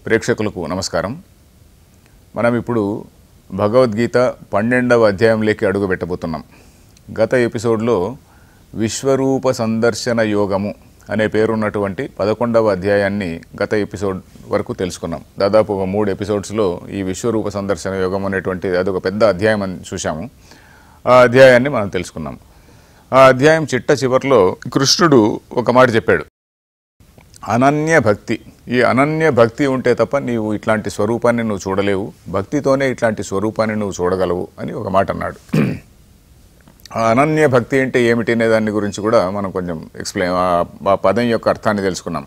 ప్రేక్షకులకు నమస్కారం. మనం ఇప్పుడు భగవద్గీత 12వ అధ్యాయంలోకి అడుగు పెట్టబోతున్నాం. గత ఎపిసోడ్లో విశ్వరూప సందర్శన యోగము అనే పేరున్నటువంటి 11వ అధ్యాయాన్ని గత ఎపిసోడ్ వరకు తెలుసుకున్నాం. దాదాపు ఒక 3 ఎపిసోడ్స్లో ఈ విశ్వరూప సందర్శన యోగం అనేటువంటి అదొక పెద్ద అధ్యాయం అని చూసాము. ఆ అధ్యాయాన్ని మనం తెలుసుకున్నాం. ఆ అధ్యాయం చివరిలో కృష్ణుడు ఒక మాట చెప్పాడు, అనన్య భక్తి. ఈ అనన్య భక్తి ఉంటే తప్ప నీవు ఇట్లాంటి స్వరూపాన్ని నువ్వు చూడలేవు, భక్తితోనే ఇట్లాంటి స్వరూపాన్ని నువ్వు చూడగలవు అని ఒక మాట అన్నాడు. ఆ అనన్య భక్తి అంటే ఏమిటి అనే దాని గురించి కూడా మనం కొంచెం ఎక్స్ప్లెయిన్, ఆ పదం యొక్క అర్థాన్ని తెలుసుకున్నాం.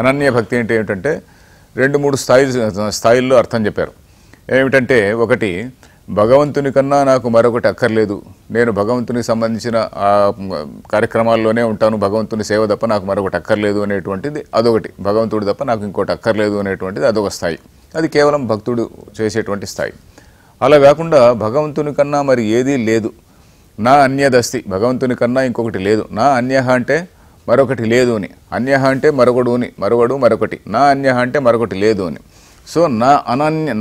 అనన్య భక్తి అంటే ఏమిటంటే 2-3 స్థాయిల్లో అర్థం చెప్పారు. ఏమిటంటే, ఒకటి, భగవంతుని కన్నా నాకు మరొకటి అక్కర్లేదు, నేను భగవంతునికి సంబంధించిన ఆ కార్యక్రమాల్లోనే ఉంటాను, భగవంతుని సేవ తప్ప నాకు మరొకటి అక్కర్లేదు అనేటువంటిది అదొకటి. భగవంతుడు తప్ప నాకు ఇంకోటి అక్కర్లేదు అనేటువంటిది అదొక స్థాయి. అది కేవలం భక్తుడు చేసేటువంటి స్థాయి. అలా కాకుండా భగవంతుని కన్నా మరి ఏదీ లేదు, నా అన్యదస్తి, భగవంతుని కన్నా ఇంకొకటి లేదు, నా అన్యహ అంటే మరొకటి లేదు అని, అన్యహ అంటే మరొకడుని, మరొకటి, నా అన్యహ అంటే మరొకటి లేదు అని. సో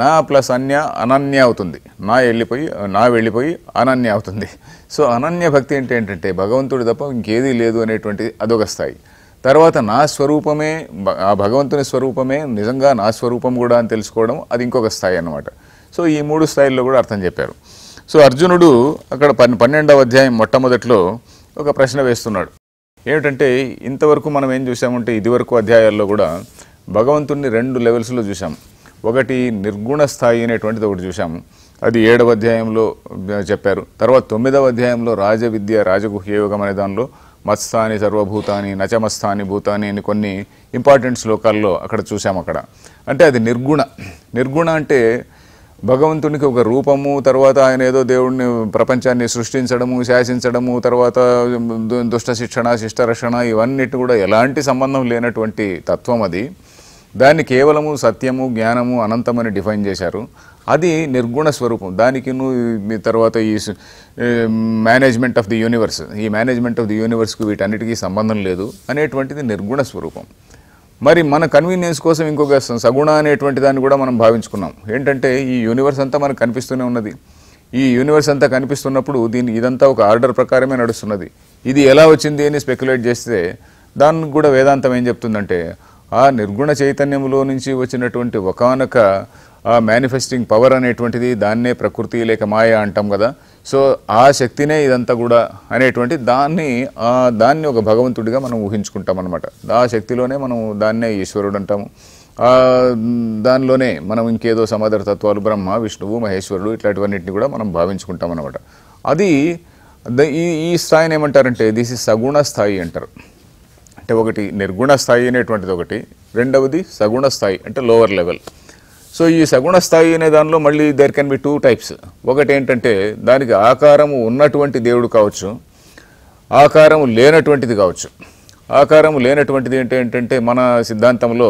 నా ప్లస్ అనన్య అవుతుంది, నా వెళ్ళిపోయి అనన్య అవుతుంది. సో అనన్య భక్తి అంటే ఏంటంటే భగవంతుడు తప్ప ఇంకేదీ లేదు అనేటువంటి అదొక స్థాయి. తర్వాత నా స్వరూపమే, ఆ భగవంతుని స్వరూపమే నిజంగా నా స్వరూపం కూడా అని తెలుసుకోవడం, అది ఇంకొక స్థాయి అన్నమాట. సో ఈ 3 స్థాయిల్లో కూడా అర్థం చెప్పారు. సో అర్జునుడు అక్కడ 12వ అధ్యాయం మొట్టమొదట్లో ఒక ప్రశ్న వేస్తున్నాడు. ఏమిటంటే, ఇంతవరకు మనం ఏం చూసామంటే ఇదివరకు అధ్యాయాల్లో కూడా భగవంతుడిని 2 లెవెల్స్లో చూసాము. ఒకటి నిర్గుణ స్థాయి అనేటువంటిది ఒకటి చూసాము, అది 7వ అధ్యాయంలో చెప్పారు. తర్వాత 9వ అధ్యాయంలో రాజగుహ్య యోగం అనే దానిలో మత్స్థాని సర్వభూతాని నచమస్థాని భూతాని అని కొన్ని ఇంపార్టెంట్ శ్లోకాల్లో అక్కడ చూసాము. అక్కడ అంటే అది నిర్గుణ అంటే భగవంతునికి ఒక రూపము, తర్వాత ఆయన ఏదో దేవుడిని ప్రపంచాన్ని సృష్టించడము, శాసించడము, తర్వాత దుష్ట శిక్షణ, శిష్టరక్షణ, ఇవన్నిటి కూడా ఎలాంటి సంబంధం లేనటువంటి తత్వం అది. దాన్ని కేవలము సత్యము, జ్ఞానము, అనంతమని డిఫైన్ చేశారు. అది నిర్గుణ స్వరూపం. దానికి తర్వాత ఈ మేనేజ్మెంట్ ఆఫ్ ది యూనివర్స్, ఈ మేనేజ్మెంట్ ఆఫ్ ది యూనివర్స్కు వీటన్నిటికీ సంబంధం లేదు అనేటువంటిది నిర్గుణ స్వరూపం. మరి మన కన్వీనియన్స్ కోసం ఇంకొక సగుణ అనేటువంటి దాన్ని కూడా మనం భావించుకున్నాం. ఏంటంటే, ఈ యూనివర్స్ అంతా మనకు కనిపిస్తూనే ఉన్నది. ఈ యూనివర్స్ అంతా కనిపిస్తున్నప్పుడు ఇదంతా ఒక ఆర్డర్ ప్రకారమే నడుస్తున్నది. ఇది ఎలా వచ్చింది అని స్పెక్యులేట్ చేస్తే దానికి కూడా వేదాంతం ఏం చెప్తుందంటే, ఆ నిర్గుణ చైతన్యంలో నుంచి వచ్చినటువంటి ఒకానొక ఆ మేనిఫెస్టింగ్ పవర్ అనేటువంటిది, దాన్నే ప్రకృతి లేక మాయ అంటాం కదా. సో ఆ శక్తినే ఇదంతా కూడా అనేటువంటి దాన్ని ఒక భగవంతుడిగా మనం ఊహించుకుంటాం అనమాట. ఆ శక్తిలోనే మనం దాన్నే ఈశ్వరుడు అంటాము. దానిలోనే మనం ఇంకేదో సమాదర తత్వాలు, బ్రహ్మ, విష్ణువు, మహేశ్వరుడు, ఇట్లాంటివన్నింటినీ కూడా మనం భావించుకుంటాం అనమాట. అది ఈ స్థాయిని ఏమంటారంటే, దిస్ ఇస్ సగుణ స్థాయి అంటారు. అంటే ఒకటి నిర్గుణ స్థాయి అనేటువంటిది ఒకటి, రెండవది సగుణ స్థాయి అంటే లోవర్ లెవెల్. సో ఈ సగుణ స్థాయి అనే దానిలో మళ్ళీ దేర్ కెన్ బి 2 టైప్స్. ఒకటి ఏంటంటే, దానికి ఆకారము ఉన్నటువంటి దేవుడు కావచ్చు, ఆకారము లేనటువంటిది కావచ్చు. ఆకారము లేనటువంటిది ఏంటంటే, మన సిద్ధాంతంలో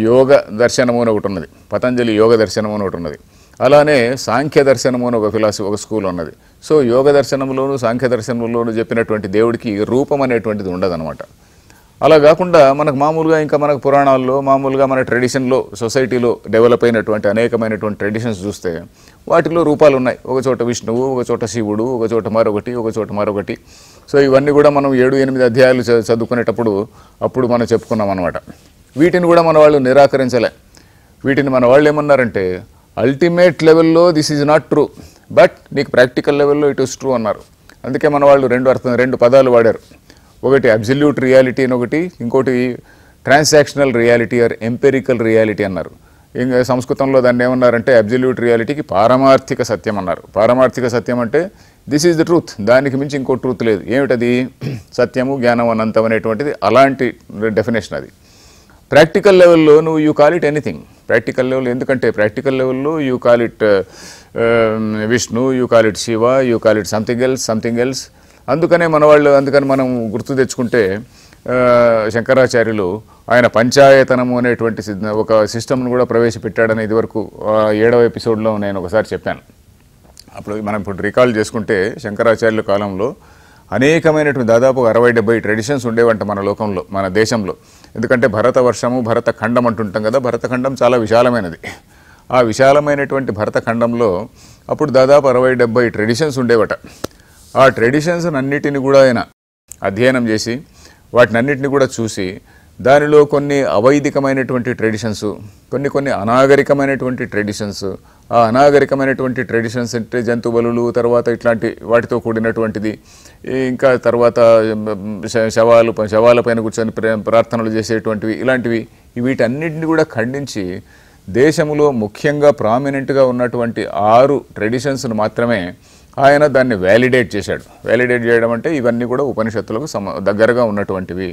యోగ దర్శనము అని ఒకటి ఉన్నది, పతంజలి యోగ దర్శనము అని ఒకటి ఉన్నది. అలానే సాంఖ్య దర్శనము అని ఒక స్కూల్ ఉన్నది. సో యోగ దర్శనంలోను సాంఖ్య దర్శనంలోను చెప్పినటువంటి దేవుడికి రూపం అనేటువంటిది ఉండదన్నమాట. అలా కాకుండా మనకు మామూలుగా ఇంకా మనకు పురాణాల్లో, మామూలుగా మన ట్రెడిషన్లో, సొసైటీలో డెవలప్ అయినటువంటి అనేకమైనటువంటి ట్రెడిషన్స్ చూస్తే వాటిలో రూపాలు ఉన్నాయి. ఒక చోట విష్ణువు, ఒక చోట శివుడు, ఒక చోట మరొకటి. సో ఇవన్నీ కూడా మనం 7-8 అధ్యాయాలు చదువుకునేటప్పుడు అప్పుడు మనం చెప్పుకున్నాం అనమాట. వీటిని కూడా మన వాళ్ళు నిరాకరించలే. వీటిని మన వాళ్ళు ఏమన్నారంటే, అల్టిమేట్ లెవెల్లో this is not true, but నీకు ప్రాక్టికల్ లెవెల్లో ఇట్ ఈస్ ట్రూ అన్నారు. అందుకే మన వాళ్ళు 2 పదాలు వాడారు. ఒకటి అబ్సల్యూట్ రియాలిటీ అని ఒకటి, ఇంకోటి transactional reality are empirical reality అన్నారు. ఇంకా సంస్కృతంలో దాన్ని ఏమన్నారంటే, అబ్సల్యూట్ రియాలిటీకి పారమార్థిక సత్యం అన్నారు. పారమార్థిక సత్యం అంటే దిస్ ఈజ్ ద ట్రూత్, దానికి మించి ఇంకో ట్రూత్ లేదు. ఏమిటది? సత్యము, జ్ఞానం, అనంతం అనేటువంటిది అలాంటి డెఫినేషన్ అది. ప్రాక్టికల్ లెవెల్లో నువ్వు you call it anything. Practical level ఎందుకంటే, ప్రాక్టికల్ లెవెల్లో you call it Vishnu, you call it Shiva, you call it something else. అందుకని మనం గుర్తు తెచ్చుకుంటే, శంకరాచార్యులు ఆయన పంచాయతనము అనేటువంటి ఒక సిస్టమ్ను కూడా ప్రవేశపెట్టాడని ఇదివరకు 7వ ఎపిసోడ్లో నేను ఒకసారి చెప్పాను. అప్పుడు మనం ఇప్పుడు రికాల్ చేసుకుంటే, శంకరాచార్యుల కాలంలో అనేకమైనటువంటి దాదాపు 60-70 ట్రెడిషన్స్ ఉండేవంట మన లోకంలో, మన దేశంలో. ఎందుకంటే భరతవర్షము భరతఖండం అంటుంటాం కదా, భరతఖండం చాలా విశాలమైనది. ఆ విశాలమైనటువంటి భరతఖండంలో అప్పుడు దాదాపు 60-70 ట్రెడిషన్స్ ఉండేవట. ఆ ట్రెడిషన్స్ అన్నిటిని కూడా ఆయన అధ్యయనం చేసి వాటిని అన్నిటిని కూడా చూసి దానిలో కొన్ని అవైదికమైనటువంటి ట్రెడిషన్స్, కొన్ని అనాగరికమైనటువంటి ట్రెడిషన్స్, ఆ అనాగరికమైనటువంటి ట్రెడిషన్స్ అంటే జంతు బలులు, తర్వాత ఇట్లాంటి వాటితో కూడినటువంటిది, ఇంకా తర్వాత శవాలపైన కూర్చొని ప్రార్థనలు చేసేటువంటివి, ఇలాంటివి వీటన్నిటిని కూడా ఖండించి దేశంలో ముఖ్యంగా ప్రామినెంట్గా ఉన్నటువంటి 6 ట్రెడిషన్స్ను మాత్రమే ఆయన దాన్ని వ్యాలిడేట్ చేశాడు. వ్యాలిడేట్ చేయడం అంటే ఇవన్నీ కూడా ఉపనిషత్తులకు దగ్గరగా ఉన్నటువంటివి,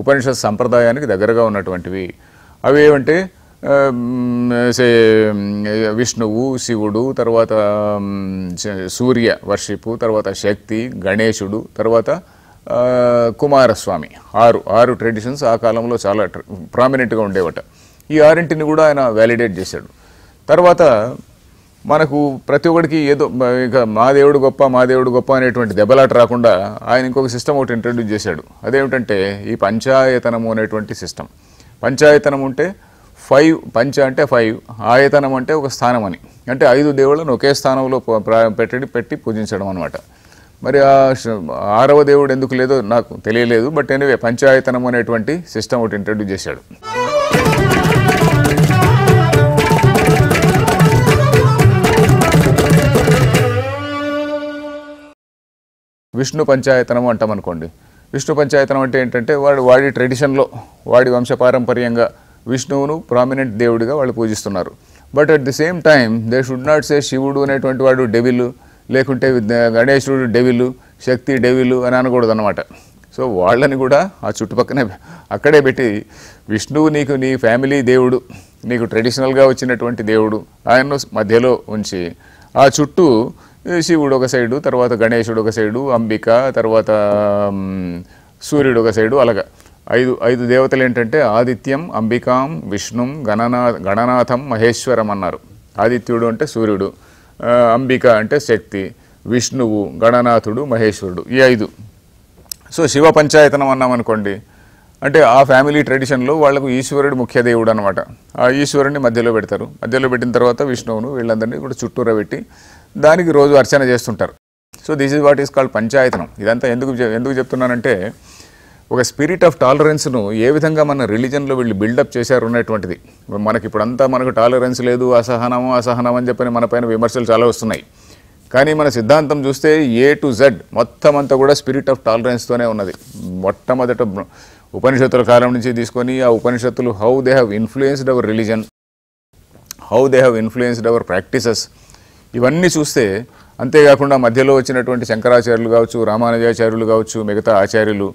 ఉపనిషత్ సంప్రదాయానికి దగ్గరగా ఉన్నటువంటివి. అవి ఏమంటే విష్ణువు, శివుడు, తర్వాత సూర్య వర్షిపు, తర్వాత శక్తి, గణేశుడు, తర్వాత కుమారస్వామి, 6 ట్రెడిషన్స్ ఆ కాలంలో చాలా ప్రామినెంట్గా ఉండేవట. ఈ 6ంటిని కూడా ఆయన వ్యాలిడేట్ చేశాడు. తర్వాత మనకు ప్రతి ఒక్కడికి ఏదో ఇక మా దేవుడు గొప్ప అనేటువంటి దెబ్బలాట రాకుండా ఆయన ఇంకొక సిస్టమ్ ఒకటి ఇంట్రడ్యూస్ చేశాడు. అదేమిటంటే ఈ పంచాయతనము అనేటువంటి సిస్టమ్. పంచాయతనం అంటే 5, పంచ అంటే 5, ఆయతనం అంటే ఒక స్థానం అని, అంటే 5 దేవుళ్ళను ఒకే స్థానంలో పెట్టి పూజించడం అనమాట. మరి ఆ 6వ దేవుడు ఎందుకు లేదో నాకు తెలియలేదు, బట్ ఎనీవే పంచాయతనం అనేటువంటి సిస్టమ్ ఒకటి ఇంట్రడ్యూస్ చేశాడు. విష్ణు పంచాయతనం అంటాం అనుకోండి. విష్ణు పంచాయతనం అంటే ఏంటంటే వాడి ట్రెడిషన్లో, వాడి వంశపారంపర్యంగా విష్ణువును ప్రామినెంట్ దేవుడిగా వాళ్ళు పూజిస్తున్నారు. But at the same time they should not say శివుడు అనేటువంటి వాడు డెవిల్, లేకుంటే గణేశుడు డెవిల్, శక్తి డెవిల్ అని అనకూడదు అనమాట. సో వాళ్ళని కూడా ఆ చుట్టుపక్కనే అక్కడే పెట్టి విష్ణువు నీ ఫ్యామిలీ దేవుడు, నీకు ట్రెడిషనల్గా వచ్చినటువంటి దేవుడు, ఆయన్ను మధ్యలో ఉంచి ఆ చుట్టూ శివుడు ఒక సైడు, తర్వాత గణేశుడు ఒక సైడు, అంబిక, తర్వాత సూర్యుడు ఒక సైడు, అలాగా 5 దేవతలు ఏంటంటే ఆదిత్యం, అంబికాం, విష్ణుం, గణనాథం, మహేశ్వరం అన్నారు. ఆదిత్యుడు అంటే సూర్యుడు, అంబిక అంటే శక్తి, విష్ణువు, గణనాథుడు, మహేశ్వరుడు, ఈ 5. సో శివ పంచాయతనం అన్నామనుకోండి, అంటే ఆ ఫ్యామిలీ ట్రెడిషన్లో వాళ్ళకు ఈశ్వరుడు ముఖ్య దేవుడు అనమాట. ఆ ఈశ్వరుడిని మధ్యలో పెడతారు. మధ్యలో పెట్టిన తర్వాత విష్ణువును వీళ్ళందరినీ కూడా చుట్టూరా పెట్టి దానికి రోజు అర్చన చేస్తుంటారు. So this is what is called పంచాయతనం. ఇదంతా ఎందుకు చెప్తున్నానంటే ఒక స్పిరిట్ ఆఫ్ టాలరెన్స్ను ఏ విధంగా మన రిలీజన్లో వీళ్ళు బిల్డప్ చేశారు అనేటువంటిది. మనకి ఇప్పుడంతా మనకు టాలరెన్స్ లేదు, అసహనం అని చెప్పని మన పైన విమర్శలు చాలా వస్తున్నాయి. కానీ మన సిద్ధాంతం చూస్తే A to Z మొత్తం అంతా కూడా స్పిరిట్ ఆఫ్ టాలరెన్స్తోనే ఉన్నది. మొట్టమొదట ఉపనిషత్తుల కాలం నుంచి తీసుకొని ఆ ఉపనిషత్తులు how they have influenced our religion, how they have influenced our practices, ఇవన్నీ చూస్తే, అంతేకాకుండా మధ్యలో వచ్చినటువంటి శంకరాచార్యులు కావచ్చు, రామానుజాచార్యులు కావచ్చు, మిగతా ఆచార్యులు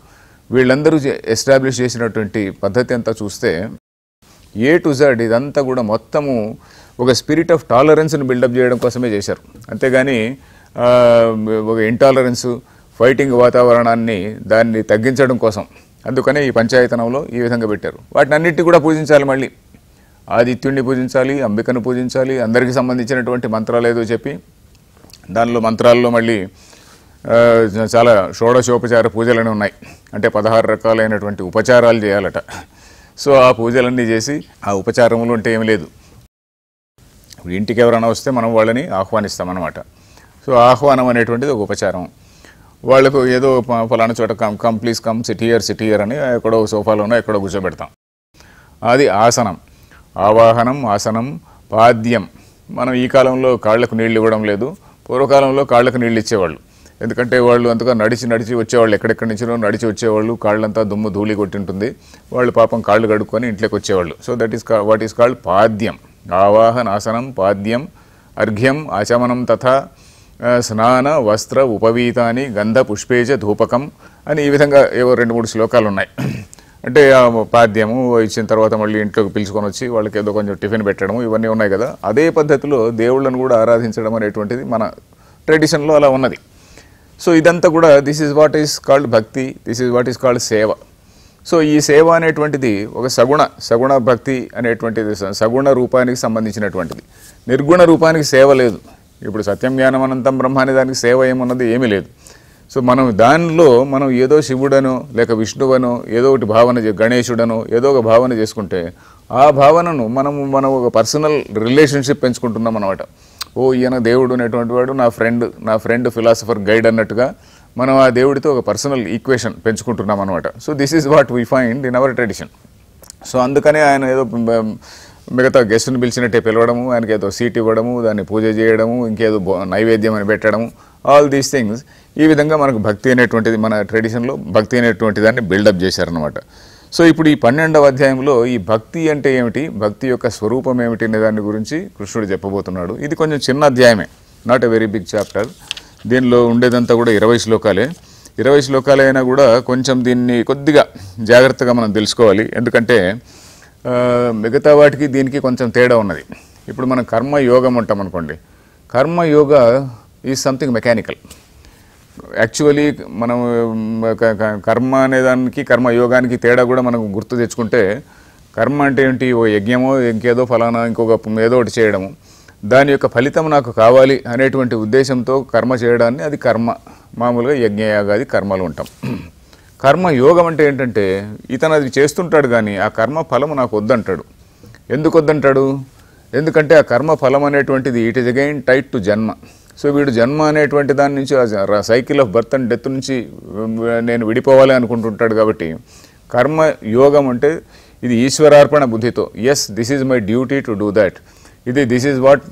వీళ్ళందరూ ఎస్టాబ్లిష్ చేసినటువంటి పద్ధతి అంతా చూస్తే A to Z ఇదంతా కూడా మొత్తము ఒక స్పిరిట్ ఆఫ్ టాలరెన్స్ని బిల్డప్ చేయడం కోసమే చేశారు. అంతేగాని ఒక ఇంటాలరెన్స్, ఫైటింగ్ వాతావరణాన్ని దాన్ని తగ్గించడం కోసం. అందుకనే ఈ పంచాయతనంలో ఈ విధంగా పెట్టారు. వాటిని అన్నిటిని కూడా పూజించాలి. మళ్ళీ ఆదిత్యుడిని పూజించాలి, అంబికను పూజించాలి, అందరికీ సంబంధించినటువంటి మంత్రాలు ఏదో చెప్పి దానిలో మంత్రాల్లో మళ్ళీ చాలా షోడశోపచార పూజలని ఉన్నాయి. అంటే 16 రకాలైనటువంటి ఉపచారాలు చేయాలట. సో ఆ పూజలన్నీ చేసి ఆ ఉపచారములు అంటే ఏమి లేదు, ఇంటికి ఎవరైనా వస్తే మనం వాళ్ళని ఆహ్వానిస్తామన్నమాట. సో ఆహ్వానం అనేటువంటిది ఒక ఉపచారం. వాళ్లకు ఏదో ఫలానా చోట come please come SIT here అని ఎక్కడో సోఫాలోనో ఎక్కడో కూర్చోబెడతాం. అది ఆసనం. ఆవాహనం, ఆసనం, పాద్యం. మనం ఈ కాలంలో కాళ్లకు నీళ్ళు ఇవ్వడం లేదు, పూర్వకాలంలో కాళ్లకు నీళ్ళు ఇచ్చేవాళ్ళు. ఎందుకంటే వాళ్ళు అంతగా నడిచి వచ్చేవాళ్ళు, ఎక్కడెక్కడి నుంచో నడిచి వచ్చేవాళ్ళు, కాళ్ళంతా దుమ్ము ధూళి కొట్టింటుంది, వాళ్ళు పాపం కాళ్ళు కడుక్కొని ఇంట్లోకి వచ్చేవాళ్ళు. So that is what is called పాద్యం. ఆవాహన, ఆసనం, పాద్యం, అర్ఘ్యం, ఆచమనం తథా స్నాన వస్త్ర ఉపవీతాని గంధ పుష్పేజ ధూపకం అని ఈ విధంగా ఏవో 2-3 శ్లోకాలు ఉన్నాయి. అంటే పాద్యము ఇచ్చిన తర్వాత మళ్ళీ ఇంట్లోకి పిలుచుకొని వచ్చి వాళ్ళకి ఏదో కొంచెం టిఫిన్ పెట్టడం, ఇవన్నీ ఉన్నాయి కదా. అదే పద్ధతిలో దేవుళ్ళను కూడా ఆరాధించడం అనేటువంటిది మన ట్రెడిషన్లో అలా ఉన్నది. సో ఇదంతా కూడా this is what is called భక్తి, this is what is called సేవ. సో ఈ సేవ అనేటువంటిది ఒక సగుణ భక్తి అనేటువంటిది సగుణ రూపానికి సంబంధించినటువంటిది. నిర్గుణ రూపానికి సేవ లేదు. ఇప్పుడు సత్యం జ్ఞానం అనంతం బ్రహ్మ అనే దానికి సేవ ఏమున్నది, ఏమీ లేదు. సో మనం దానిలో మనం ఏదో శివుడనో లేక విష్ణువనో ఏదో ఒకటి భావన గణేశుడనో ఏదో ఒక భావన చేసుకుంటే ఆ భావనను మనం ఒక పర్సనల్ రిలేషన్షిప్ పెంచుకుంటున్నాం అనమాట. ఓ ఈయన దేవుడు అనేటువంటి వాడు నా ఫ్రెండ్ ఫిలాసఫర్ గైడ్ అన్నట్టుగా మనం ఆ దేవుడితో ఒక పర్సనల్ ఈక్వేషన్ పెంచుకుంటున్నాం అనమాట. So this is what we find in our tradition. So అందుకనే ఆయన ఏదో మిగతా గెస్ట్ని పిలిచినట్టే పిలవడము, ఆయనకి ఏదో సీట్ ఇవ్వడము, దాన్ని పూజ చేయడము, ఇంకేదో నైవేద్యం అని పెట్టడము, ఆల్ దీస్ థింగ్స్. ఈ విధంగా మనకు భక్తి అనేటువంటిది మన ట్రెడిషన్లో భక్తి అనేటువంటి దాన్ని బిల్డప్ చేశారనమాట. సో ఇప్పుడు ఈ 12వ అధ్యాయంలో ఈ భక్తి అంటే ఏమిటి, భక్తి యొక్క స్వరూపం ఏమిటి అనే దాని గురించి కృష్ణుడు చెప్పబోతున్నాడు. ఇది కొంచెం చిన్న అధ్యాయమే, not a very big chapter. దీనిలో ఉండేదంతా కూడా 20 శ్లోకాలే. 20 శ్లోకాలు అయినా కూడా కొంచెం దీన్ని కొద్దిగా జాగ్రత్తగా మనం తెలుసుకోవాలి. ఎందుకంటే మిగతా వాటికి దీనికి కొంచెం తేడా ఉన్నది. ఇప్పుడు మనం కర్మయోగం ఉంటాం అనుకోండి, karma yoga is something mechanical. Actually మనం కర్మ అనేదానికి కర్మయోగానికి తేడా కూడా మనం గుర్తు తెచ్చుకుంటే, కర్మ అంటే ఏంటి, ఓ యజ్ఞమో ఇంకేదో ఫలానా ఇంకొక ఏదో ఒకటి చేయడము, దాని యొక్క ఫలితం నాకు కావాలి అనేటువంటి ఉద్దేశంతో కర్మ చేయడాన్ని అది కర్మ. మామూలుగా యజ్ఞయాగాది కర్మలు ఉంటాం. కర్మయోగం అంటే ఏంటంటే ఇతను అది చేస్తుంటాడు కానీ ఆ కర్మ ఫలము నాకు వద్దంటాడు. ఎందుకు వద్దంటాడు? ఎందుకంటే ఆ కర్మ ఫలం అనేటువంటిది it is again tight to జన్మ. సో వీడు జన్మ అనేటువంటి దాని నుంచి cycle of birth and death నుంచి నేను విడిపోవాలి అనుకుంటుంటాడు. కాబట్టి కర్మ యోగం అంటే ఇది ఈశ్వరార్పణ బుద్ధితో, yes this is my duty to do that, this is what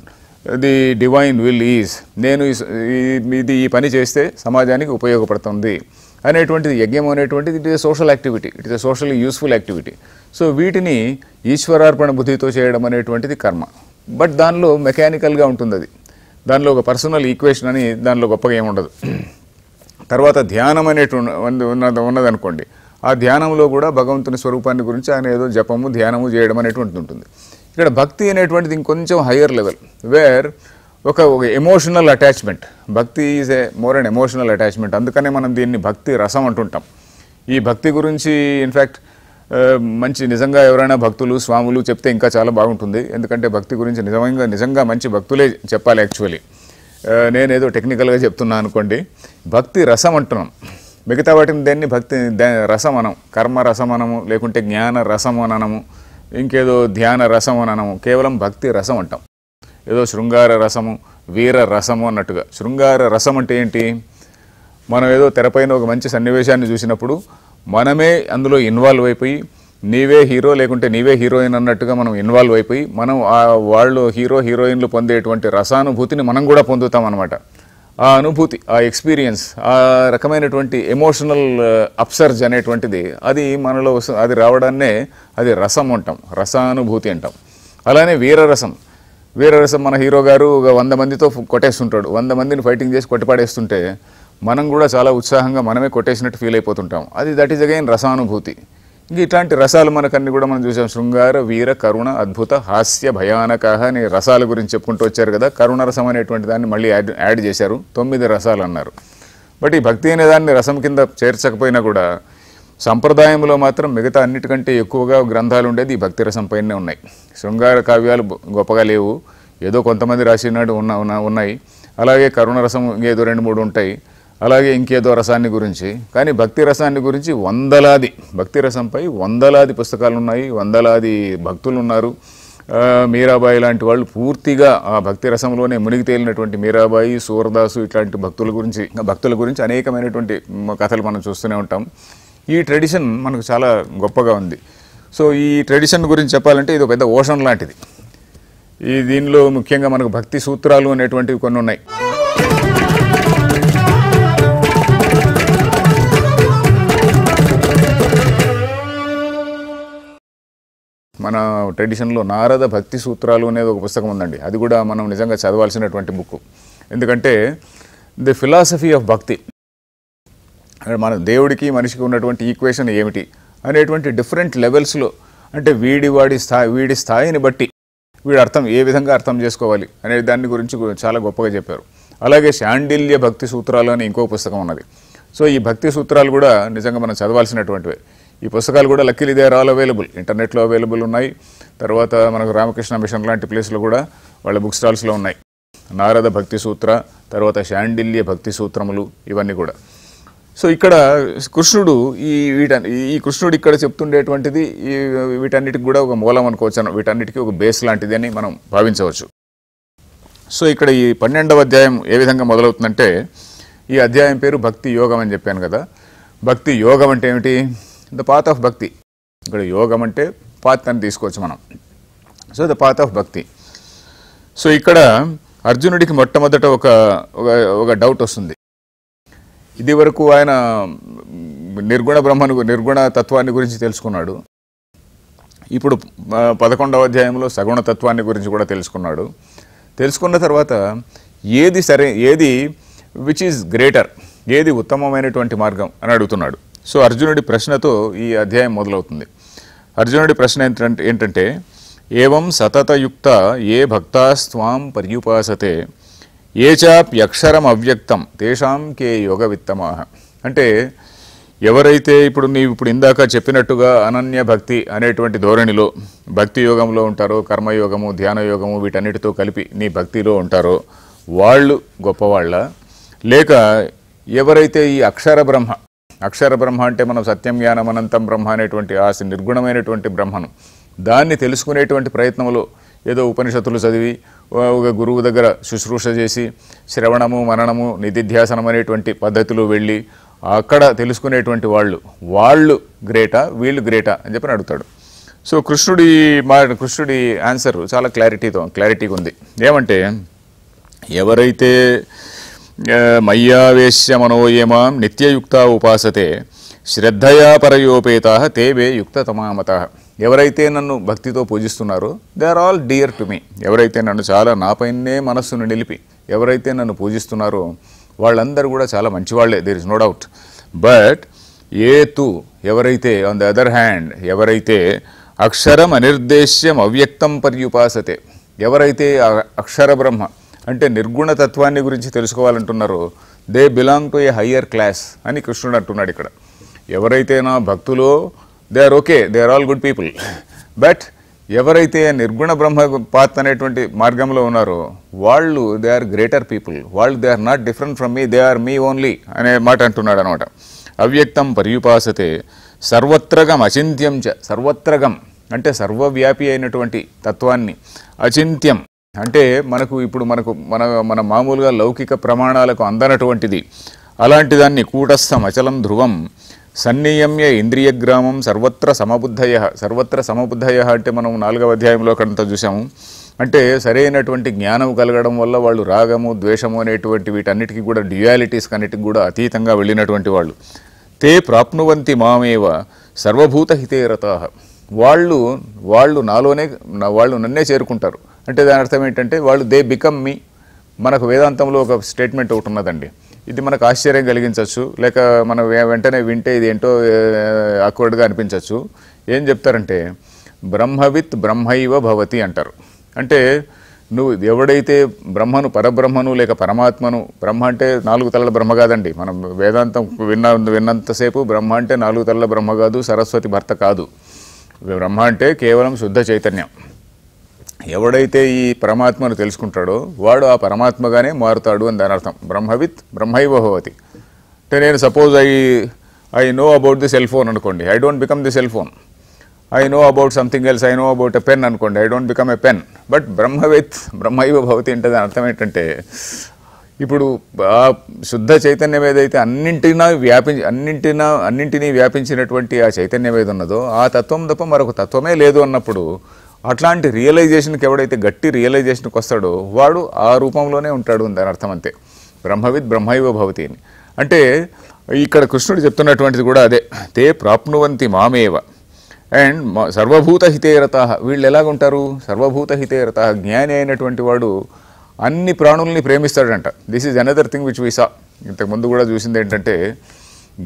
the divine will is, నేను ఇది ఈ పని చేస్తే సమాజానికి ఉపయోగపడుతుంది అనేటువంటిది. యజ్ఞం అనేటువంటిది it is social activity, it is a socially useful activity. So వీటిని ఈశ్వరార్పణ బుద్ధితో చేయడం అనేటువంటిది కర్మ. బట్ దానిలో మెకానికల్గా ఉంటుంది, అది దానిలో ఒక పర్సనల్ ఈక్వేషన్ అని దానిలో గొప్పగా ఏముండదు. తర్వాత ధ్యానం ఉన్నదనుకోండి, ఆ ధ్యానంలో కూడా భగవంతుని స్వరూపాన్ని గురించి ఆయన ఏదో జపము ధ్యానము చేయడం అనేటువంటిది ఉంటుంది. ఇక్కడ భక్తి అనేటువంటిది ఇంకొంచెం హయ్యర్ లెవెల్, వేర్ ఒక ఎమోషనల్ అటాచ్మెంట్. భక్తి is a more and emotional attachment. అందుకనే మనం దీన్ని భక్తి రసం అంటుంటాం. ఈ భక్తి గురించి ఇన్ఫ్యాక్ట్ మంచి నిజంగా ఎవరైనా భక్తులు స్వాములు చెప్తే ఇంకా చాలా బాగుంటుంది. ఎందుకంటే భక్తి గురించి నిజంగా మంచి భక్తులే చెప్పాలి. యాక్చువల్లీ నేనేదో టెక్నికల్గా చెప్తున్నా అనుకోండి. భక్తి రసం అంటున్నాం, మిగతా వాటిని దేన్ని భక్తి రసం అనం, కర్మ రసం అనము, లేకుంటే జ్ఞాన రసం అనము, ఇంకేదో ధ్యాన రసం అనము, కేవలం భక్తి రసం అంటాం. ఏదో శృంగార రసము వీర రసము అన్నట్టుగా. శృంగార రసం అంటే ఏంటి? మనం ఏదో తెరపైన ఒక మంచి సన్నివేశాన్ని చూసినప్పుడు మనమే అందులో ఇన్వాల్వ్ అయిపోయి, నీవే హీరో లేకుంటే నీవే హీరోయిన్ అన్నట్టుగా మనం ఇన్వాల్వ్ అయిపోయి, మనం వాళ్ళు హీరోయిన్లు పొందేటువంటి రసానుభూతిని మనం కూడా పొందుతాం అన్నమాట. ఆ అనుభూతి, ఆ ఎక్స్పీరియన్స్, ఆ రకమైనటువంటి ఎమోషనల్ అప్సర్జ్ అనేటువంటిది అది మనలో అది రావడాన్నే అది రసం అంటాం, రసానుభూతి అంటాం. అలానే వీరరసం మన హీరో గారు ఒక 100 మందితో కొట్టేస్తుంటాడు, 100 మందిని ఫైటింగ్ చేసి కొట్టిపాడేస్తుంటే మనం కూడా చాలా ఉత్సాహంగా మనమే కొట్టేసినట్టు ఫీల్ అయిపోతుంటాం. దట్ ఈజ్ అగైన్ రసానుభూతి. ఇంక ఇట్లాంటి రసాలు మనకన్నీ కూడా మనం చూసాం. శృంగార వీర కరుణ అద్భుత హాస్య భయానక అని రసాల గురించి చెప్పుకుంటూ వచ్చారు కదా. కరుణ రసం అనేటువంటి దాన్ని మళ్ళీ యాడ్ చేశారు, 9 రసాలు అన్నారు. బట్ ఈ భక్తి అనే దాన్ని రసం కింద చేర్చకపోయినా కూడా సంప్రదాయంలో మాత్రం మిగతా అన్నిటికంటే ఎక్కువగా గ్రంథాలు ఉండేది ఈ భక్తి రసం పైనే ఉన్నాయి. శృంగార కావ్యాలు గొప్పగా లేవు, ఏదో కొంతమంది రాసినాడు ఉన్నాయి. అలాగే కరుణ రసం ఇంకేదో 2-3 ఉంటాయి, అలాగే ఇంకేదో రసాన్ని గురించి. కానీ భక్తి రసాన్ని గురించి భక్తి రసంపై వందలాది పుస్తకాలు ఉన్నాయి, వందలాది భక్తులు ఉన్నారు. మీరాబాయి లాంటి వాళ్ళు పూర్తిగా ఆ భక్తి రసంలోనే మునిగి తేలినటువంటి మీరాబాయి, సూరదాసు ఇట్లాంటి భక్తుల గురించి అనేకమైనటువంటి కథలు మనం చూస్తూనే ఉంటాం. ఈ ట్రెడిషన్ మనకు చాలా గొప్పగా ఉంది. సో ఈ ట్రెడిషన్ గురించి చెప్పాలంటే ఇది ఒక పెద్ద ఓషన్ లాంటిది. దీనిలో ముఖ్యంగా మనకు భక్తి సూత్రాలు అనేటువంటివి కొన్ని ఉన్నాయి. మన ట్రెడిషన్లో నారద భక్తి సూత్రాలు అనేది ఒక పుస్తకం ఉందండి. అది కూడా మనం నిజంగా చదవాల్సినటువంటి బుక్. ఎందుకంటే ది ఫిలాసఫీ ఆఫ్ భక్తి, మన దేవుడికి మనిషికి ఉన్నటువంటి ఈక్వేషన్ ఏమిటి అనేటువంటి డిఫరెంట్ లెవెల్స్లో, అంటే వీడి స్థాయిని బట్టి వీడు ఏ విధంగా అర్థం చేసుకోవాలి అనే దాని గురించి చాలా గొప్పగా చెప్పారు. అలాగే శాండిల్య భక్తి సూత్రాలు అని ఇంకో పుస్తకం ఉన్నది. సో ఈ భక్తి సూత్రాలు కూడా నిజంగా మనం చదవాల్సినటువంటివే. ఈ పుస్తకాలు కూడా luckily they are all available, ఇంటర్నెట్లో అవైలబుల్ ఉన్నాయి. తర్వాత మనకు రామకృష్ణ మిషన్ లాంటి ప్లేస్లో కూడా వాళ్ళ బుక్ స్టాల్స్లో ఉన్నాయి. నారద భక్తి సూత్ర, తర్వాత శాండిల్య భక్తి సూత్రములు, ఇవన్నీ కూడా. సో ఇక్కడ కృష్ణుడు ఈ కృష్ణుడు ఇక్కడ చెప్తుండేటువంటిది వీటన్నిటికి కూడా ఒక మూలం అనుకోవచ్చు, వీటన్నిటికీ ఒక బేస్ లాంటిది అని మనం భావించవచ్చు. సో ఇక్కడ ఈ 12వ అధ్యాయం ఏ విధంగా మొదలవుతుందంటే, ఈ అధ్యాయం పేరు భక్తి యోగం అని చెప్పాను కదా. భక్తి యోగం అంటే ఏమిటి? ద పాత్ ఆఫ్ భక్తి. ఇక్కడ యోగం అంటే పాత్ అని తీసుకోవచ్చు మనం. సో ద పాత్ ఆఫ్ భక్తి. సో ఇక్కడ అర్జునుడికి మొట్టమొదట ఒక డౌట్ వస్తుంది. ఇది వరకు ఆయన నిర్గుణ తత్వాన్ని గురించి తెలుసుకున్నాడు. ఇప్పుడు 11వ అధ్యాయంలో సగుణ తత్వాన్ని గురించి కూడా తెలుసుకున్నాడు. తెలుసుకున్న తర్వాత ఏది విచ్ ఈజ్ గ్రేటర్, ఏది ఉత్తమమైనటువంటి మార్గం అని అడుగుతున్నాడు. సో అర్జునుడి ప్రశ్నతో ఈ అధ్యాయం మొదలవుతుంది. అర్జునుడి ప్రశ్న ఏంటంటే ఏవం సతతయుక్త ఏ భక్తాస్త్వాం పర్యుపాసతే ఏ చాప్యక్షరం అవ్యక్తం తేషాం కే యోగ విత్తమాహ. అంటే ఎవరైతే ఇప్పుడు ఇందాక చెప్పినట్టుగా అనన్య భక్తి అనేటువంటి ధోరణిలో భక్తి యోగంలో ఉంటారో, కర్మయోగము, ధ్యాన యోగము వీటన్నిటితో కలిపి నీ భక్తిలో ఉంటారో వాళ్ళు గొప్పవాళ్ళ, లేక ఎవరైతే ఈ అక్షర బ్రహ్మ అంటే మనం సత్యం జ్ఞానం అనంతం బ్రహ్మ అనేటువంటి ఆ నిర్గుణమైనటువంటి బ్రహ్మను దాన్ని తెలుసుకునేటువంటి ప్రయత్నంలో ఏదో ఉపనిషత్తులు చదివి ఒక గురువు దగ్గర శుశ్రూష చేసి శ్రవణము మననము నిధిధ్యాసనం అనేటువంటి పద్ధతిలో వెళ్ళి అక్కడ తెలుసుకునేటువంటి వాళ్ళు గ్రేటా వీళ్ళు గ్రేటా అని చెప్పి అడుగుతాడు. సో కృష్ణుడి ఆన్సర్ చాలా క్లారిటీగా ఉంది. ఏమంటే ఎవరైతే మయ్యావేశ్య మనోయమాం నిత్యయుక్త ఉపాసతే శ్రద్ధయా పరయోపేతా తే వే యుక్తతమామత. ఎవరైతే నన్ను భక్తితో పూజిస్తున్నారో they are all dear to me. ఎవరైతే నన్ను చాలా నాపైనే మనస్సును నిలిపి ఎవరైతే నన్ను పూజిస్తున్నారో వాళ్ళందరూ కూడా చాలా మంచివాళ్లే, there is no doubt. But ఎవరైతే ఆన్ ద అదర్ హ్యాండ్ ఎవరైతే అక్షరం అనిర్దేశ్యం అవ్యక్తం పర్యుపాసతే, ఎవరైతే అక్షర బ్రహ్మ అంటే నిర్గుణ తత్వాన్ని గురించి తెలుసుకోవాలంటున్నారో they belong to a higher class అని కృష్ణుడు అంటున్నాడు ఇక్కడ. ఎవరైతే నా భక్తులో they are okay, they are all good people. But ఎవరైతే నిర్గుణ బ్రహ్మ పాత్ అనేటువంటి మార్గంలో ఉన్నారో వాళ్ళు దే ఆర్ గ్రేటర్ పీపుల్, వాళ్ళు they are not different from me, they are me only అనే మాట అంటున్నాడు అనమాట. అవ్యక్తం పర్యుపాసతే సర్వత్రగం అచింత్యం చ. సర్వత్రగం అంటే సర్వవ్యాపి అయినటువంటి తత్వాన్ని, అచింత్యం అంటే ఇప్పుడు మన మామూలుగా లౌకిక ప్రమాణాలకు అందనటువంటిది, అలాంటి దాన్ని కూటస్థం అచలం ధ్రువం సన్నియమ్య ఇంద్రియగ్రామం సర్వత్ర సమబుద్ధయ అంటే మనం 4వ అధ్యాయంలో అక్కడంతా చూసాము. అంటే సరైనటువంటి జ్ఞానం కలగడం వల్ల వాళ్ళు రాగము ద్వేషము అనేటువంటి వీటన్నిటికీ కూడా డ్యుయాలిటీస్ అన్నిటికి కూడా అతీతంగా వెళ్ళినటువంటి వాళ్ళు. తే ప్రాప్నువంతి మామేవ సర్వభూత హితే రతాః. వాళ్ళు నన్నే చేరుకుంటారు. అంటే దాని అర్థం ఏంటంటే వాళ్ళు దే బికమ్ మీ. మనకు వేదాంతంలో ఒక స్టేట్మెంట్ ఒకటి ఉన్నదండి, ఇది మనకు ఆశ్చర్యం కలిగించవచ్చు, లేక మనం వెంటనే వింటే ఇది ఏంటో ఆక్వర్డ్గా అనిపించవచ్చు. ఏం చెప్తారంటే బ్రహ్మవిత్ బ్రహ్మైవ భవతి అంటారు. అంటే నువ్వు ఎవడైతే పరబ్రహ్మను లేక పరమాత్మను, బ్రహ్మ అంటే 4 తలల బ్రహ్మ కాదండి, మనం వేదాంతం విన్నంతసేపు బ్రహ్మ అంటే 4 తలల బ్రహ్మ కాదు, సరస్వతి భర్త కాదు. బ్రహ్మ అంటే కేవలం శుద్ధ చైతన్యం. ఎవడైతే ఈ పరమాత్మను తెలుసుకుంటాడో వాడు ఆ పరమాత్మగానే మారుతాడు అని దాని అర్థం. బ్రహ్మవిత్ బ్రహ్మైవ భవతి అంటే నేను suppose I know about the cell phone అనుకోండి, I don't become the cell phone. I know about something else, I know about a pen అనుకోండి, I don't become a pen. But బ్రహ్మవిత్ బ్రహ్మైవ భవతి అంటే దాని అర్థం ఏంటంటే ఇప్పుడు ఆ శుద్ధ చైతన్యం ఏదైతే అన్నింటినీ వ్యాపించినటువంటి ఆ చైతన్యం ఏది ఉన్నదో ఆ తత్వం తప్ప మరొక తత్వమే లేదు అన్నప్పుడు అట్లాంటి రియలైజేషన్కి ఎవడైతే గట్టి రియలైజేషన్కి వస్తాడో వాడు ఆ రూపంలోనే ఉంటాడు అని దాని అర్థం అంతే. బ్రహ్మవిత్ బ్రహ్మైవ భవతి అని అంటే ఇక్కడ కృష్ణుడు చెప్తున్నటువంటిది కూడా అదే. తే ప్రాప్నువంతి మామేవ అండ్ సర్వభూత హితేరతాః. వీళ్ళు ఎలాగుంటారు? సర్వభూత హితేరతాః. జ్ఞాని అయినటువంటి వాడు అన్ని ప్రాణుల్ని ప్రేమిస్తాడంట. This is another thing which we saw. ఇంతకుముందు కూడా చూసింది ఏంటంటే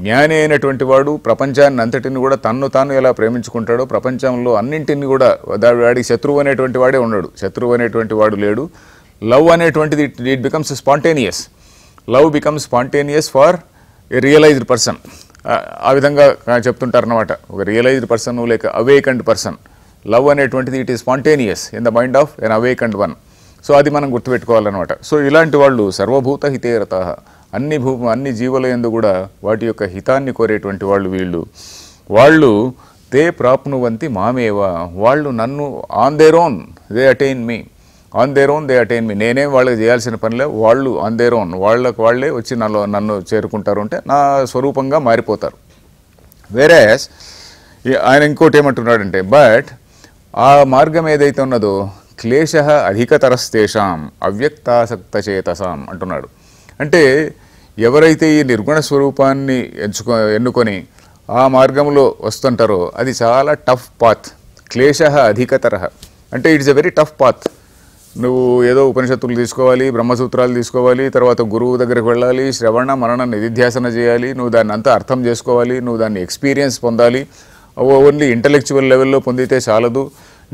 జ్ఞాని అయినటువంటి వాడు ప్రపంచాన్ని అంతటిని కూడా తాను ఎలా ప్రేమించుకుంటాడో ప్రపంచంలో అన్నింటిని కూడా వాడికి శత్రువు అనేటువంటి వాడే ఉన్నాడు, శత్రువు అనేటువంటి వాడు లేడు. లవ్ అనేటువంటిది it becomes spontaneous. Love becomes spontaneous for a realised person. ఆ విధంగా చెప్తుంటారన్నమాట. ఒక రియలైజ్డ్ పర్సన్ లేక అవేకండ్ పర్సన్, లవ్ అనేటువంటిది it is spontaneous in the mind of an awakened one. So అది మనం గుర్తుపెట్టుకోవాలన్నమాట. సో ఇలాంటి వాళ్ళు సర్వభూత హితేరతాః, అన్ని జీవుల యందు కూడా వాటి యొక్క హితాన్ని కోరేటువంటి వాళ్ళు తే ప్రాప్నువంతి మామేవ, వాళ్ళు నన్ను on their own they attain me, నేనేం వాళ్ళకి చేయాల్సిన పనిలే, వాళ్ళు ఆన్ దేర్ ఓన్ వాళ్ళే వచ్చి నన్ను చేరుకుంటారు, అంటే నా స్వరూపంగా మారిపోతారు. వేరేస్ ఆయన ఇంకోటి ఏమంటున్నాడంటే, బట్ ఆ మార్గం ఏదైతే ఉన్నదో క్లేశ అధికతరస్తేషాం అవ్యక్తాసక్తచేతసాం అంటున్నాడు. అంటే ఎవరైతే ఈ నిర్గుణ స్వరూపాన్ని ఎన్నుకొని ఆ మార్గంలో వస్తుంటారో అది చాలా టఫ్ పాత్. క్లేశ అధికతర అంటే it's a very tough path. నువ్వు ఏదో ఉపనిషత్తులు తీసుకోవాలి, బ్రహ్మసూత్రాలు తీసుకోవాలి, తర్వాత గురువు దగ్గరికి వెళ్ళాలి, శ్రవణ మనన నిధిధ్యాసన చేయాలి, నువ్వు దాన్ని అంతా అర్థం చేసుకోవాలి, నువ్వు దాన్ని ఎక్స్పీరియన్స్ పొందాలి. ఓన్లీ ఇంటలెక్చువల్ లెవెల్లో పొందితే చాలదు,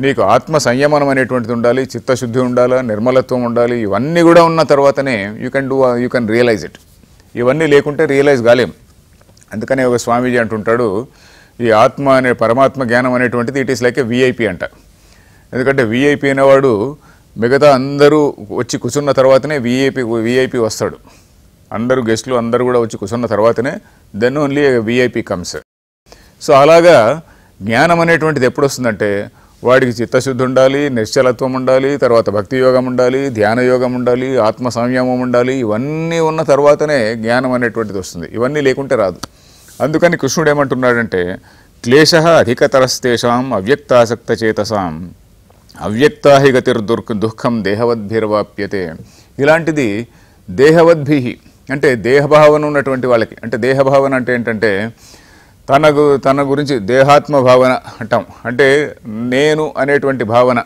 నీకు ఆత్మ సంయమనం అనేటువంటిది ఉండాలి, చిత్తశుద్ధి ఉండాలి, నిర్మలత్వం ఉండాలి. ఇవన్నీ కూడా ఉన్న తర్వాతనే యూ కెన్ రియలైజ్ ఇట్. ఇవన్నీ లేకుంటే రియలైజ్ కాలేం. అందుకనే ఒక స్వామీజీ అంటుంటాడు, ఈ ఆత్మ అనే పరమాత్మ జ్ఞానం అనేటువంటిది it is like A VIP అంట. ఎందుకంటే విఐపి అనేవాడు మిగతా అందరూ వచ్చి కూర్చున్న తర్వాతనే విఐపి వస్తాడు. అందరూ గెస్టులు అందరూ కూడా వచ్చి కూర్చున్న తర్వాతనే then only VIP comes. So అలాగా జ్ఞానం అనేటువంటిది ఎప్పుడు వస్తుందంటే వాడికి చిత్తశుద్ధి ఉండాలి, నిశ్చలత్వం ఉండాలి, తర్వాత భక్తి యోగం ఉండాలి, ధ్యాన యోగం ఉండాలి, ఆత్మ సంయమం ఉండాలి. ఇవన్నీ ఉన్న తర్వాతనే జ్ఞానం అనేటువంటిది వస్తుంది. ఇవన్నీ లేకుంటే రాదు. అందుకని కృష్ణుడు ఏమంటున్నాడంటే, క్లేశ అధికతరస్తేషాం అవ్యక్తాసక్తచేతసాం అవ్యక్తాహి గతిర్దుఃఖం దేహవద్భిర్వాప్యతే. ఇలాంటిది దేహవద్భి అంటే దేహభావన ఉన్నటువంటి వాళ్ళకి. అంటే దేహభావన అంటే ఏంటంటే తన గురించి దేహాత్మ భావన అంటాం. అంటే నేను అనేటువంటి భావన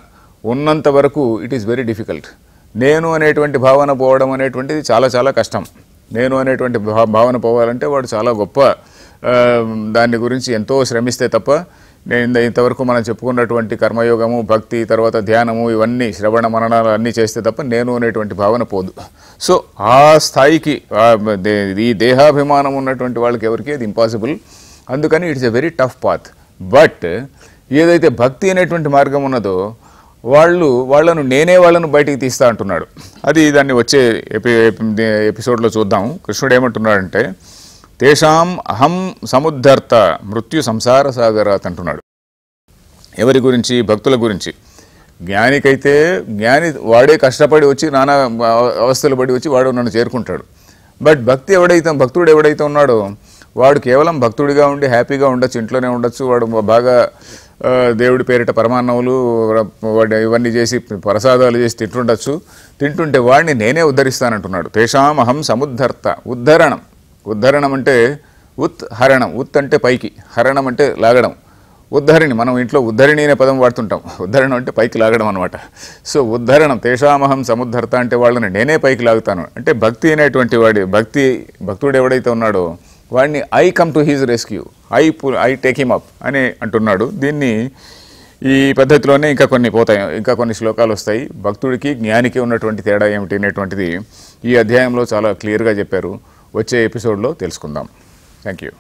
ఉన్నంత వరకు ఇట్ ఈస్ వెరీ డిఫికల్ట్. నేను అనేటువంటి భావన పోవడం అనేటువంటిది చాలా చాలా కష్టం. నేను అనేటువంటి భావన పోవాలంటే వాడు చాలా గొప్ప దాని గురించి ఎంతో శ్రమిస్తే తప్ప, నేను ఇంతవరకు మనం చెప్పుకున్నటువంటి కర్మయోగము, భక్తి, తర్వాత ధ్యానము, ఇవన్నీ శ్రవణ మననాలు అన్నీ చేస్తే తప్ప నేను అనేటువంటి భావన పోదు. సో ఆ స్థాయికి ఈ దేహాభిమానం ఉన్నటువంటి వాళ్ళకి ఎవరికి అది ఇంపాసిబుల్. అందుకని it's a very tough path. But ఏదైతే భక్తి అనేటువంటి మార్గం ఉన్నదో వాళ్ళను వాళ్ళను బయటికి తీస్తా అంటున్నాడు. అది దాన్ని వచ్చే ఎపిసోడ్లో చూద్దాం. కృష్ణుడు ఏమంటున్నాడంటే, తేషాం అహం సముద్ధర్త మృత్యు సంసార సాగరాత్ అంటున్నాడు. ఎవరి గురించి? భక్తుల గురించి. జ్ఞానికైతే వాడే కష్టపడి వచ్చి నానా అవస్థలు పడి వచ్చి వాడు నన్ను చేరుకుంటాడు. బట్ భక్తుడు ఎవడైతే ఉన్నాడో వాడు కేవలం భక్తుడిగా ఉండి హ్యాపీగా ఉండొచ్చు, ఇంట్లోనే ఉండొచ్చు. వాడు బాగా దేవుడి పేరిట పరమాన్నములు ఇవన్నీ చేసి ప్రసాదాలు చేసి తింటుంటే వాడిని నేనే ఉద్ధరిస్తానంటున్నాడు. తేషాం అహం సముద్ధర్త. ఉద్ధరణం అంటే హరణం. అంటే పైకి, హరణం అంటే లాగడం. ఉద్ధరిణి, మనం ఇంట్లో ఉద్ధరిణి అనే పదం వాడుతుంటాం. ఉద్ధరణం అంటే పైకి లాగడం అనమాట. సో ఉద్ధరణం. తేషామహం సముద్ధర్త అంటే వాళ్ళని నేనే పైకి లాగుతాను. అంటే భక్తి అనేటువంటి భక్తుడు ఎవడైతే ఉన్నాడో వాడిని I come to his rescue, I take him up అని అంటున్నాడు. దీన్ని ఈ పద్ధతిలోనే ఇంకా కొన్ని శ్లోకాలు వస్తాయి. భక్తుడికి జ్ఞానికి ఉన్నటువంటి తేడా ఏమిటి అనేటువంటిది ఈ అధ్యాయంలో చాలా క్లియర్గా చెప్పారు. వచ్చే ఎపిసోడ్లో తెలుసుకుందాం. Thank you.